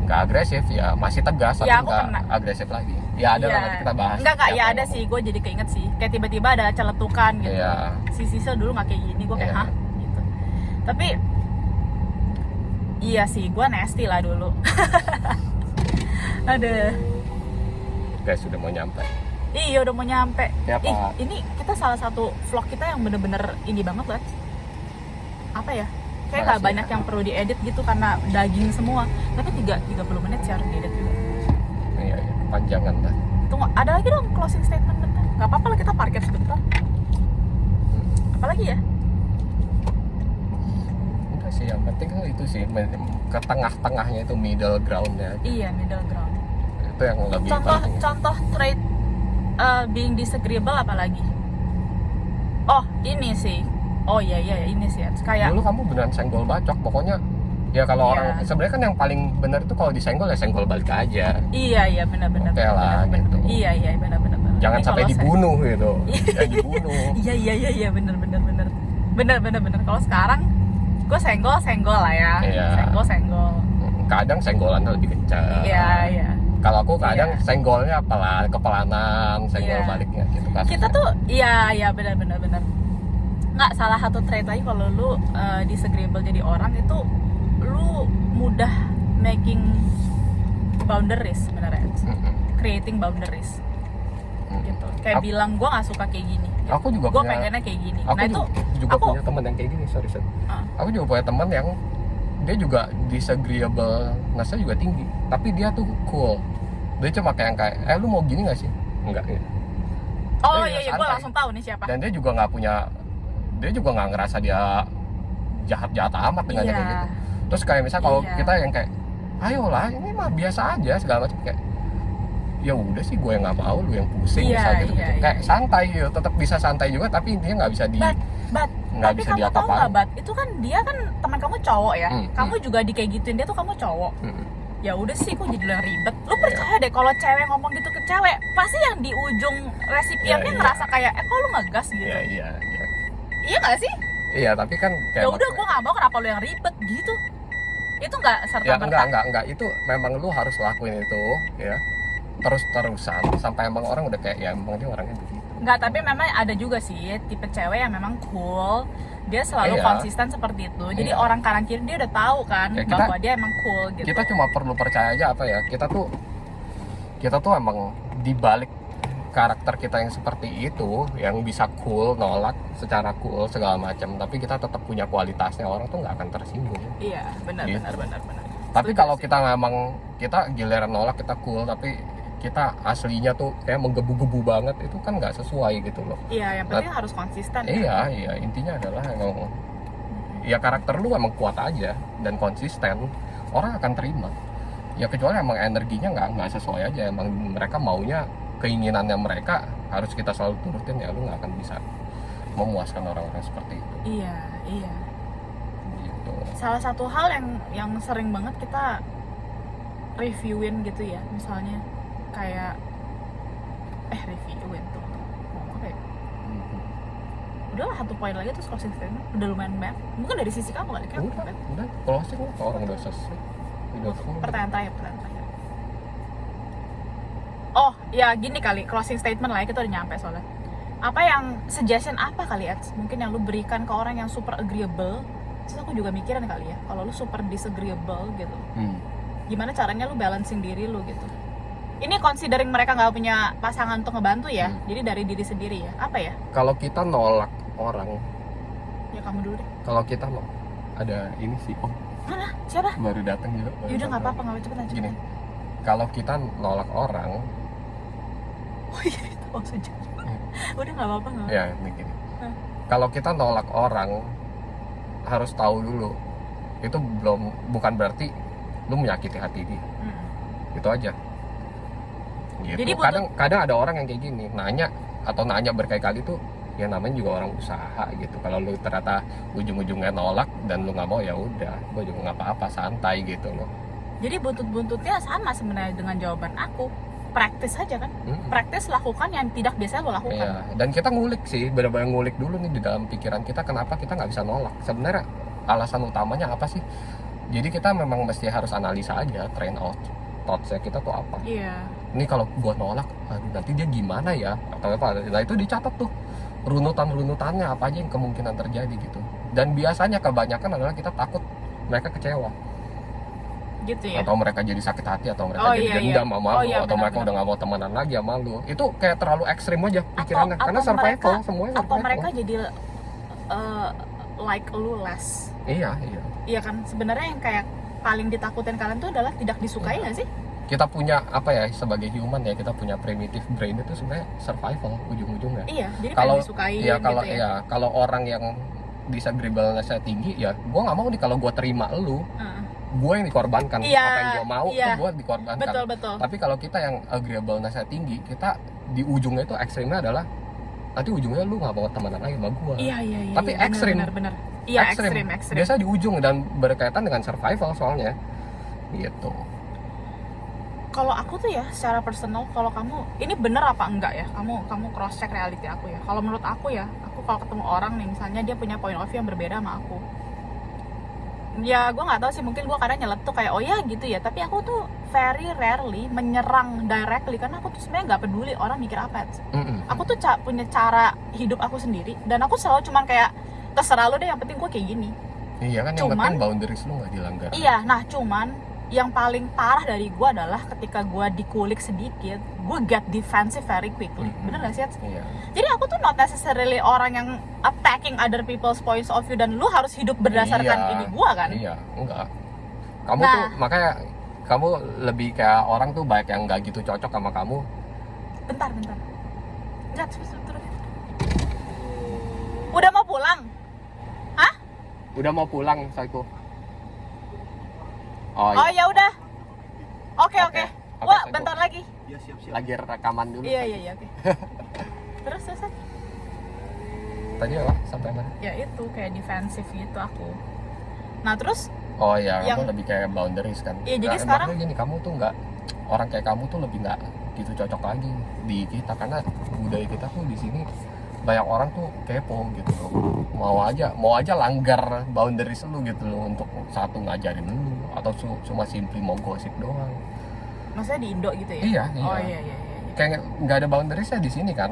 B: nggak agresif, ya masih tegas tapi
A: Ya, aku
B: nggak
A: kena.
B: agresif lagi. Ya ada lah, nanti kita bahas.
A: Enggak,
B: yang
A: ya
B: kamu
A: ada
B: ngomong.
A: sih. Gue jadi keinget sih. Kayak tiba-tiba ada celetukan gitu.
B: Iya.
A: Si Sisil dulu nggak kayak gini. Gue kayak,
B: Iya.
A: hah? Gitu. Tapi iya sih, gue nasty lah dulu. Aduh.
B: Guys sudah mau nyampe.
A: Iya, udah mau nyampe.
B: Ya,
A: Ih,
B: Pak.
A: ini kita salah satu vlog kita yang bener-bener ini banget lah. Apa ya? Kayak nggak
B: Makasih
A: banyak
B: ya.
A: yang perlu diedit gitu karena daging semua. Tapi 30 menit sih harus diedit juga.
B: Iya, panjangan lah.
A: Tunggu, ada lagi dong closing statement bentar. Gak apa-apa lah, kita parkir sebentar. Apalagi ya?
B: Enggak sih, yang penting kan itu sih, ke tengah-tengahnya itu middle ground-nya.
A: Iya, middle ground.
B: Itu yang lebih penting.
A: Contoh trait being disagreeable apa lagi? Oh, ini sih. Oh iya ini sih. Kayak
B: Dulu kamu beneran senggol bacok, pokoknya ya kalau
A: Iya.
B: orang sebenarnya kan yang paling benar itu kalau disenggol ya senggol balik aja.
A: iya benar-benar.
B: Oke lah,
A: benar-benar.
B: gitu.
A: Iya benar-benar.
B: jangan
A: Ini
B: sampai
A: kalau
B: dibunuh gitu. Jangan dibunuh.
A: Iya bener. Kalau sekarang gue senggol lah ya.
B: Iya.
A: Senggol.
B: Kadang senggolan tuh lebih kencang.
A: Iya.
B: Kalau aku kadang
A: Iya.
B: senggolnya kepelanan, senggol
A: Iya.
B: baliknya gitu kan.
A: Kita tuh iya benar. Nggak, salah satu trait lagi kalau lu disagreeable jadi orang itu lu mudah making boundaries sebenarnya. Creating boundaries. Gitu. Kayak
B: Aku-
A: bilang gue nggak suka kayak gini.
B: Aku juga
A: Gue
B: punya-
A: pengennya kayak gini.
B: Aku
A: Nah itu
B: juga
A: aku-
B: punya teman yang kayak gini, sorry.
A: Ah.
B: Aku juga punya teman yang dia juga disagreeable-ness-nya juga tinggi, tapi dia tuh cool. Dia cuma kayak lu mau gini nggak sih? Enggak ya.
A: Oh
B: Dia
A: iya gue
B: santai.
A: langsung tahu nih siapa.
B: Dan dia juga nggak ngerasa dia jahat amat dengan
A: Iya.
B: kayak gitu. Terus kayak misal kalau
A: Iya.
B: kita yang kayak ayolah ini mah biasa aja segala macam, kayak ya udah sih gue yang nggak mau, lu yang pusing
A: Iya,
B: misal gitu.
A: iya,
B: Kayak
A: iya.
B: santai gitu, tetap bisa santai juga, tapi intinya nggak bisa
A: Bat,
B: nggak
A: tapi
B: bisa
A: kamu tahu
B: diapa-apain.
A: nggak, Bat? Itu kan dia kan teman kamu cowok ya. Kamu
B: Hmm.
A: juga di kayak gituin dia tuh kamu cowok. Ya udah sih, kok jadi yang ribet. Lu
B: Iya.
A: percaya deh kalau cewek ngomong gitu ke cewek, pasti yang di ujung resipiennya
B: Iya, iya.
A: ngerasa kayak kok lu ngegas gitu.
B: Iya.
A: Iya nggak sih?
B: Iya, tapi kan kayak
A: Ya udah gue nggak mau, kenapa lu yang ribet gitu? Itu nggak serta
B: ya
A: merta.
B: enggak itu memang lu harus lakuin itu ya terus-terusan sampai emang orang udah kayak ya emang dia orangnya begitu.
A: Nggak, tapi memang ada juga sih tipe cewek yang memang cool. Dia selalu
B: Iya.
A: konsisten seperti itu. Jadi
B: Iya.
A: orang kanan kiri dia udah tahu kan
B: Ya, kita-
A: bahwa dia emang cool gitu.
B: Kita cuma perlu percaya aja apa ya, kita tuh emang dibalik karakter kita yang seperti itu, yang bisa cool, nolak secara cool segala macam, tapi kita tetap punya kualitasnya, orang tuh nggak akan tersinggung.
A: Iya, benar.
B: Gitu. Tapi
A: Setuju
B: kalau
A: sih.
B: kita memang kita giliran nolak, kita cool tapi kita aslinya tuh kayak menggebu-gebu banget, itu kan nggak sesuai gitu loh.
A: Iya, yang penting harus konsisten.
B: Iya, intinya adalah emang ya karakter lu emang kuat aja dan konsisten, orang akan terima. Ya kecuali emang energinya nggak sesuai aja, emang mereka maunya keinginannya mereka harus kita selalu turutin, ya lu nggak akan bisa memuaskan orang-orang seperti itu.
A: Iya.
B: Gitu.
A: Salah satu hal yang sering banget kita reviewin gitu ya, misalnya kayak reviewin tuh ngomong apa ya? Udahlah, satu poin lagi terus closing statement udah lumayan banyak. Mungkin dari sisi kamu kali kan?
B: Udah closing lah, orang udah selesai. Udah full.
A: Pertanyaan terakhir. Oh ya gini kali, closing statement lah ya, kita udah nyampe soalnya. Apa yang suggestion apa kali ya mungkin yang lu berikan ke orang yang super agreeable? Terus aku juga mikirin kali ya, kalau lu super disagreeable gitu, gimana caranya lu balancing diri lu gitu. Ini considering mereka nggak punya pasangan untuk ngebantu ya, jadi dari diri sendiri ya. Apa ya?
B: Kalau kita nolak orang,
A: Ya kamu dulu deh.
B: kalau kita ada ini sih,
A: Mana? Siapa?
B: baru datang juga. baru
A: Yaudah nggak
B: datang.
A: apa-apa, nggak cepetan.
B: Gini, kalau kita nolak orang,
A: Oh iya itu maksudnya. Udah nggak apa-apa nggak.
B: ya ini gini.
A: Hah?
B: Kalau kita nolak orang, harus tahu dulu, itu bukan berarti lu menyakiti hati dia. Itu aja. Gitu.
A: Jadi butuh-
B: Kadang ada orang yang kayak gini, nanya berkali-kali tuh, ya namanya juga orang usaha gitu. Kalau lu ternyata ujung-ujungnya nolak dan lu nggak mau, ya udah, gue juga nggak apa-apa, santai gitu loh.
A: Jadi buntut-buntutnya sama sebenarnya dengan jawaban aku. Praktis aja kan. Praktis lakukan yang tidak biasa lo lakukan.
B: Iya, dan kita ngulik sih, benar-benar ngulik dulu nih di dalam pikiran kita, kenapa kita nggak bisa nolak. Sebenarnya alasan utamanya apa sih? Jadi kita memang mesti harus analisa aja, train out thoughts-nya kita tuh apa.
A: Iya.
B: Ini kalau gua nolak, aduh, nanti dia gimana ya? Atau apa? Nah itu dicatat tuh, runutan-runutannya apa aja yang kemungkinan terjadi gitu. Dan biasanya kebanyakan adalah kita takut mereka kecewa.
A: Gitu ya.
B: Atau mereka jadi sakit hati, atau mereka
A: Oh,
B: jadi
A: iya,
B: dendam
A: iya.
B: sama
A: Oh,
B: lu,
A: iya,
B: atau mereka
A: benar-benar.
B: udah gak mau temenan lagi sama lu. Itu kayak terlalu ekstrim aja pikirannya, karena
A: atau
B: survival,
A: mereka-
B: semuanya
A: Atau
B: survival.
A: mereka jadi like lu less.
B: Iya.
A: Iya kan, sebenarnya yang kayak paling ditakutin kalian tuh adalah tidak disukai
B: Iya.
A: nggak sih?
B: Kita punya apa ya, sebagai human ya, kita punya primitive brain itu sebenarnya survival ujung-ujungnya.
A: Iya, jadi
B: Kalau
A: pengen disukai
B: ya kalau
A: gitu ya.
B: ya kalau orang yang disagreeableness-nya tinggi, ya gua nggak mau nih kalau gua terima lu,
A: Heeh.
B: gua yang dikorbankan.
A: Iya,
B: Apa yang gua mau
A: iya.
B: tuh gua dikorbankan.
A: Betul.
B: Tapi kalau kita yang agreeableness-nya tinggi, kita di ujungnya itu ekstrimnya adalah nanti ujungnya lu nggak mau temenan lagi sama gua.
A: Iya.
B: Tapi
A: Benar,
B: ekstrim.
A: Benar. Iya, ekstrim.
B: Biasa di ujung dan berkaitan dengan survival soalnya. Gitu.
A: Kalau aku tuh ya secara personal, kalau kamu ini bener apa enggak ya, kamu cross check reality aku ya. Kalau menurut aku ya, aku kalau ketemu orang nih misalnya dia punya point of view yang berbeda sama aku, ya gue nggak tahu sih, mungkin gue kadang nyeletuk kayak oh ya gitu ya, tapi aku tuh very rarely menyerang directly karena aku tuh sebenarnya nggak peduli orang mikir apa. Aku tuh punya cara hidup aku sendiri dan aku selalu cuman kayak terserah lo deh, yang penting gue kayak gini.
B: Iya kan, yang penting boundaries lu nggak dilanggar.
A: Iya, nah cuman yang paling parah dari gue adalah ketika gue dikulik sedikit, gue get defensive very quickly. Bener gak sih?
B: Iya.
A: Jadi aku tuh not necessarily orang yang attacking other people's points of view dan lu harus hidup berdasarkan ini gue kan?
B: Iya, enggak. Kamu tuh makanya kamu lebih kayak orang tuh banyak yang nggak gitu cocok sama kamu.
A: Bentar. Enggak, terus. Udah mau pulang? Hah?
B: Udah mau pulang, Saiko.
A: Oh ya udah. Oke. Wah,
B: Saiko.
A: bentar lagi.
C: Ya siap-siap.
B: Lagi rekaman dulu.
A: Iya, oke. Terus.
B: Tadi apa? Sampai mana?
A: Ya itu kayak defensif gitu aku. Nah terus
B: Oh iya,
A: yang-
B: kamu lebih kayak boundaries kan.
A: Iya, jadi
B: Nah,
A: sekarang-
B: makanya gini, kamu tuh nggak, orang kayak kamu tuh lebih nggak gitu cocok lagi di kita, karena budaya kita tuh di sini banyak orang tuh kepo gitu loh. Mau aja langgar boundaries lu gitu loh, untuk satu ngajarin lu atau cuma simply mau gosip doang.
A: maksudnya di Indo gitu ya?
B: Iya.
A: Oh iya.
B: Kayak nggak ada boundariesnya di sini kan.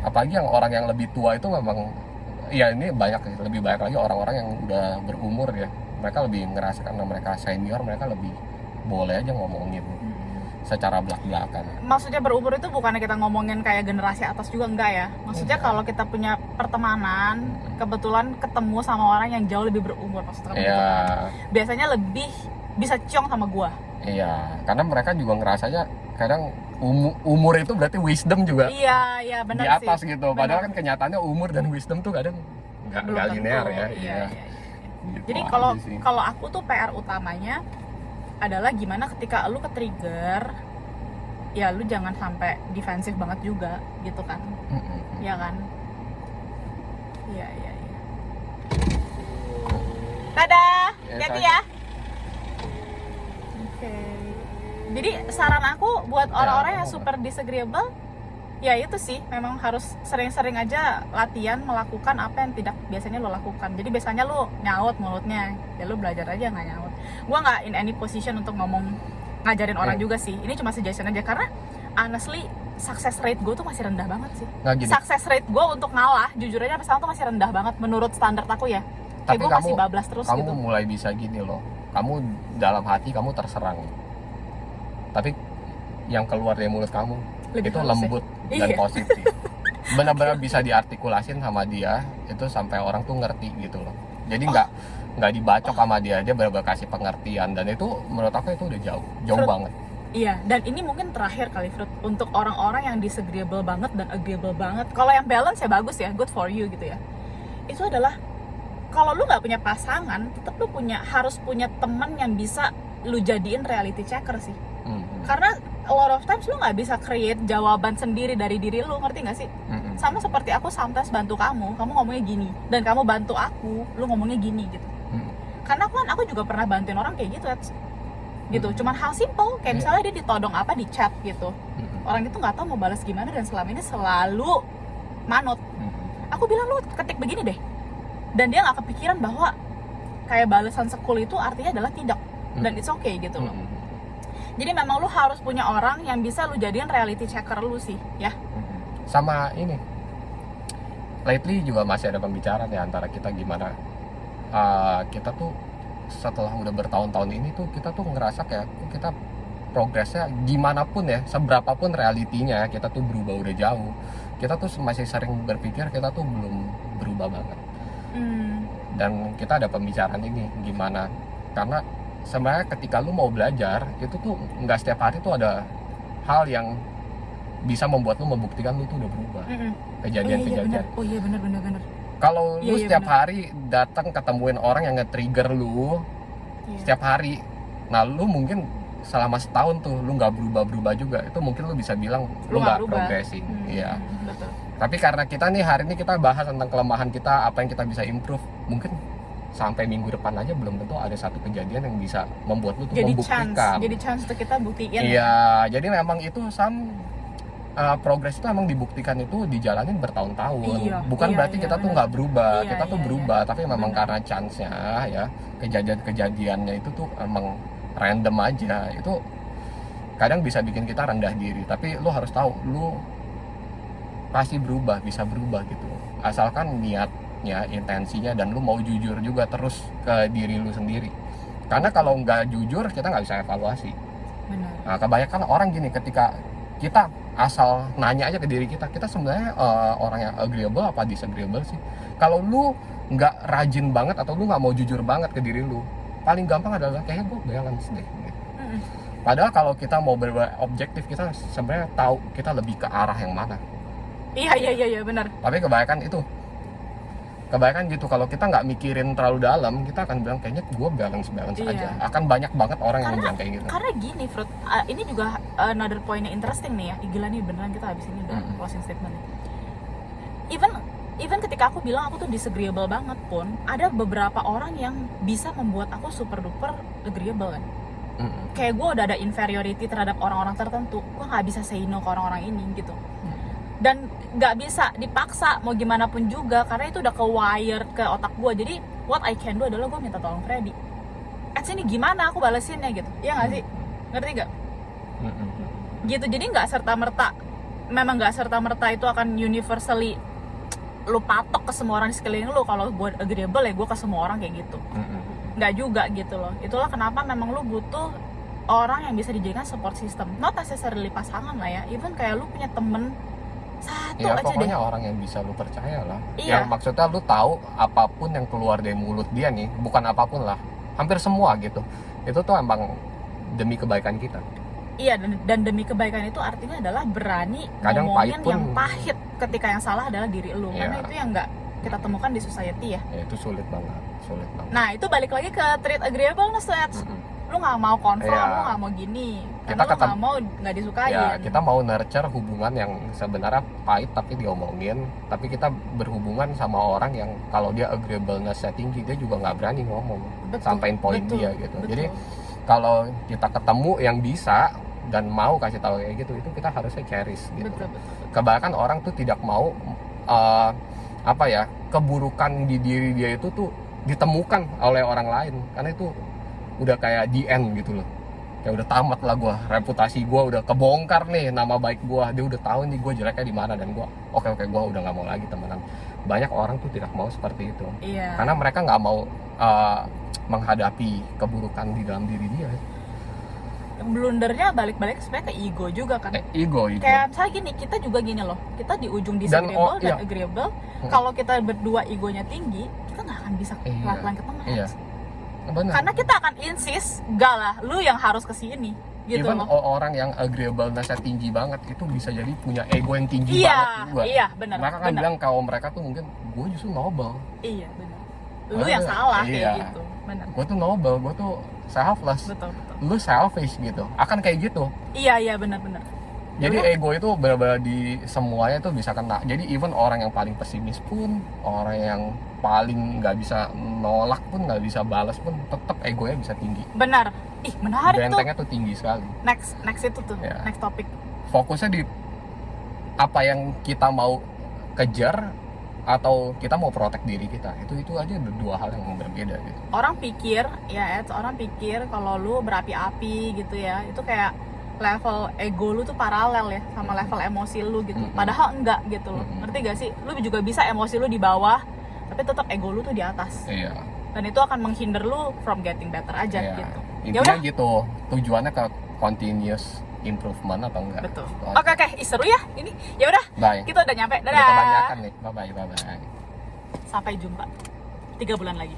B: Apalagi yang orang yang lebih tua itu memang, ya ini lebih banyak lagi orang-orang yang udah berumur ya. Mereka lebih ngerasa karena mereka senior, mereka lebih boleh aja ngomongin secara belak-belakan.
A: Maksudnya berumur itu bukannya kita ngomongin kayak generasi atas juga, enggak ya? Maksudnya
B: Enggak.
A: kalau kita punya pertemanan, kebetulan ketemu sama orang yang jauh lebih berumur, maksudnya gitu
B: Iya.
A: kan. Biasanya lebih bisa ciong sama gua.
B: Iya, karena mereka juga ngerasanya kadang umur itu berarti wisdom juga
A: Iya, benar
B: di
A: sih.
B: atas gitu. Padahal
A: Benar.
B: kan kenyataannya umur dan wisdom tuh kadang nggak
A: Belum tentu.
B: linear ya.
A: Iya.
B: Gitu
A: Jadi
B: aja sih.
A: kalau aku tuh PR utamanya adalah gimana ketika lu ke-trigger, ya lu jangan sampai defensif banget juga gitu kan. Iya kan? Iya. Dadah,
B: Ya,
A: hati-hati ya. Oke. Jadi saran aku buat orang-orang yang super disagreeable, ya itu sih, memang harus sering-sering aja latihan melakukan apa yang tidak biasanya lo lakukan. Jadi biasanya lo nyaut mulutnya, ya lo belajar aja nggak nyaut. Gua nggak in any position untuk ngajarin orang juga sih. Ini cuma suggestion aja karena honestly success rate gue tuh masih rendah banget sih.
B: Nah, gini.
A: Success rate gue untuk ngalah, jujur aja sampai sekarang tuh masih rendah banget menurut standar aku ya. Kayak
B: Tapi
A: gue masih bablas terus
B: kamu
A: gitu.
B: mulai bisa gini loh. Kamu dalam hati kamu terserang. Tapi yang keluar dari mulut kamu
A: Lebih
B: itu
A: halus ya?
B: lembut dan
A: Iya.
B: positif. Benar-benar bisa diartikulasin sama dia itu sampai orang tuh ngerti gitu loh. Jadi nggak dibacok sama dia benar-benar kasih pengertian, dan itu menurut aku itu udah jauh
A: Fruit.
B: banget.
A: Iya, dan ini mungkin terakhir kali Fruit untuk orang-orang yang disagreeable banget dan agreeable banget. Kalau yang balance ya bagus ya, good for you gitu ya. Itu adalah kalau lu nggak punya pasangan, tetap lu harus punya teman yang bisa lu jadiin reality checker sih. Karena a lot of times lu nggak bisa create jawaban sendiri dari diri lu, ngerti nggak sih? Sama seperti aku sometimes bantu kamu ngomongnya gini, dan kamu bantu aku, lu ngomongnya gini gitu. Karena aku juga pernah bantuin orang kayak gitu, gitu. Cuman hal simple kayak misalnya dia ditodong apa di chat gitu, orang itu nggak tahu mau balas gimana dan selama ini selalu manut. Aku bilang lu ketik begini deh, dan dia nggak kepikiran bahwa kayak balasan sekul itu artinya adalah tidak, dan it's okay gitu loh. Jadi memang lu harus punya orang yang bisa lu jadiin reality checker lu sih ya.
B: Sama ini, lately juga masih ada pembicaraan ya antara kita gimana kita tuh setelah udah bertahun-tahun ini tuh kita tuh ngerasa kayak kita progresnya gimana pun ya, seberapa pun realitinya kita tuh berubah udah jauh, kita tuh masih sering berpikir kita tuh belum berubah banget. Dan kita ada pembicaraan ini gimana, karena sebenarnya ketika lu mau belajar itu tuh nggak setiap hari tuh ada hal yang bisa membuat lu membuktikan lu tuh udah berubah. Kejadian-kejadian.
A: Oh iya benar.
B: Kalau lu
A: Iya,
B: setiap
A: bener.
B: hari datang ketemuin orang yang nge-trigger lu setiap hari, nah lu mungkin selama setahun tuh lu nggak berubah juga, itu mungkin lu bisa bilang lu nggak progressing. Iya.
A: Betul.
B: Tapi karena kita nih hari ini kita bahas tentang kelemahan kita, apa yang kita bisa improve, mungkin sampai minggu depan aja belum tentu ada satu kejadian yang bisa membuat lu tuh
A: jadi
B: membuktikan.
A: jadi chance untuk kita buktiin.
B: Iya, jadi memang itu progres itu emang dibuktikan itu dijalanin bertahun-tahun.
A: Iya,
B: Bukan
A: iya,
B: berarti
A: iya,
B: kita tuh
A: benar.
B: nggak berubah,
A: Iya,
B: kita tuh
A: iya,
B: berubah, tapi memang
A: Benar.
B: karena chance-nya ya, kejadian-kejadiannya itu tuh emang random aja. Itu kadang bisa bikin kita rendah diri, tapi lu harus tahu lu pasti berubah, bisa berubah gitu. Asalkan niatnya, intensinya, dan lu mau jujur juga terus ke diri lu sendiri. Karena kalau nggak jujur kita nggak bisa evaluasi.
A: Benar.
B: Nah, kebanyakan orang gini, ketika kita asal nanya aja ke diri kita sebenarnya orang yang agreeable apa disagreeable sih. Kalau lu nggak rajin banget atau lu nggak mau jujur banget ke diri lu, paling gampang adalah kayaknya gue balance deh gitu. Padahal kalau kita mau objektif, kita sebenarnya tahu kita lebih ke arah yang mana.
A: Iya benar.
B: Tapi kebanyakan gitu, kalau kita nggak mikirin terlalu dalam, kita akan bilang kayaknya gue balance
A: Iya.
B: aja. Akan banyak banget orang yang bilang kayak gitu.
A: Karena gini, Fruit, ini juga another point yang interesting nih ya. Gila nih, beneran kita habis ini udah closing statement. Even ketika aku bilang aku tuh disagreeable banget pun, ada beberapa orang yang bisa membuat aku super duper agreeable kan. Kayak gue udah ada inferiority terhadap orang-orang tertentu, gue nggak bisa say no ke orang-orang ini gitu. Dan nggak bisa dipaksa mau gimana pun juga, karena itu udah ke-wired ke otak gue. Jadi what I can do adalah gue minta tolong Freddy, sini gimana aku balesinnya gitu, ya nggak sih? Ngerti nggak? Gitu. Jadi nggak serta merta itu akan universally lu patok ke semua orang di sekeliling lu. Kalau gue agreeable ya gue ke semua orang kayak gitu. Nggak juga gitu loh. Itulah kenapa memang lu butuh orang yang bisa dijadikan support system, not necessarily pasangan lah ya. Even kayak lu punya temen satu
B: Ya
A: aja
B: pokoknya
A: deh.
B: orang yang bisa lu percaya lah.
A: Iya.
B: Yang maksudnya lu tahu apapun yang keluar dari mulut dia nih, bukan apapun lah, hampir semua gitu, itu tuh emang demi kebaikan kita.
A: Iya, dan demi kebaikan itu artinya adalah berani
B: Kadang
A: ngomongin
B: pahit pun-
A: yang pahit ketika yang salah adalah diri lu.
B: Iya.
A: Karena itu yang nggak kita temukan di society ya.
B: Ya, itu sulit banget.
A: Nah itu balik lagi ke treat agreeableness tuh, Eds. Lu nggak mau konfront,
B: Iya.
A: lu nggak mau gini,
B: Kita
A: karena lu nggak mau nggak disukain.
B: Ya, kita mau nurture hubungan yang sebenarnya pahit tapi diomongin, tapi kita berhubungan sama orang yang kalau dia agreeableness-nya tinggi, dia juga nggak berani ngomong,
A: Betul,
B: sampein poin
A: betul,
B: dia gitu.
A: betul.
B: Jadi kalau kita ketemu yang bisa dan mau kasih tahu kayak gitu, itu kita harusnya cherish gitu.
A: Betul.
B: Kebanyakan orang tuh tidak mau keburukan di diri dia itu tuh ditemukan oleh orang lain, karena itu udah kayak the end gitu loh. Ya udah tamat lah gue, reputasi gue udah kebongkar nih, nama baik gue, dia udah tahu nih gue jeleknya di mana, dan gue oke gue udah nggak mau lagi temenan. Banyak orang tuh tidak mau seperti itu,
A: Iya.
B: karena mereka nggak mau menghadapi keburukan di dalam diri dia.
A: Blundernya balik-balik sebenarnya ke ego juga kan.
B: Ego.
A: Kayak misalnya gini, kita juga gini loh, kita di ujung disagreeable dan agreeable. Kalau kita berdua egonya tinggi, kita nggak akan bisa pelan-pelan ke tengah.
B: Iya. Benar.
A: Karena kita akan insist, enggak lah, lu yang harus kesini gitu
B: Even
A: loh.
B: orang yang agreeableness-nya tinggi banget itu bisa jadi punya ego yang tinggi banget juga.
A: Iya, benar.
B: Mereka kan bilang kalau mereka tuh mungkin gue justru noble.
A: Iya, benar. Lu yang salah
B: Iya.
A: kayak gitu. Benar.
B: Gue tuh noble, gue tuh selfless.
A: Betul.
B: Lu selfish gitu. Akan kayak gitu.
A: Iya, benar.
B: Jadi ego itu benar-benar di semuanya tuh bisa kena. Jadi even orang yang paling pesimis pun, orang yang paling nggak bisa nolak pun, nggak bisa balas pun, tetap egonya bisa tinggi.
A: Benar. Ih, menarik tuh.
B: Bentengnya tuh tinggi sekali.
A: Next itu tuh.
B: Ya.
A: Next topik.
B: Fokusnya di apa yang kita mau kejar atau kita mau protect diri kita. Itu aja dua hal yang berbeda gitu.
A: Orang pikir kalau lu berapi-api gitu ya, itu kayak level ego lu tuh paralel ya sama level emosi lu gitu. Padahal enggak gitu loh. Ngerti gak sih? Lu juga bisa emosi lu di bawah, tapi tetap ego lu tuh di atas.
B: Iya.
A: Dan itu akan menghindar lu from getting better aja
B: Iya.
A: gitu.
B: Intinya gitu. Tujuannya ke continuous improvement atau enggak?
A: Betul.
B: Itu
A: Oke,
B: aja.
A: seru ya ini. Ya udah,
B: Bye.
A: kita udah nyampe.
B: Udah
A: Dadah.
B: kebanyakan nih. Bye bye.
A: Sampai jumpa 3 bulan lagi.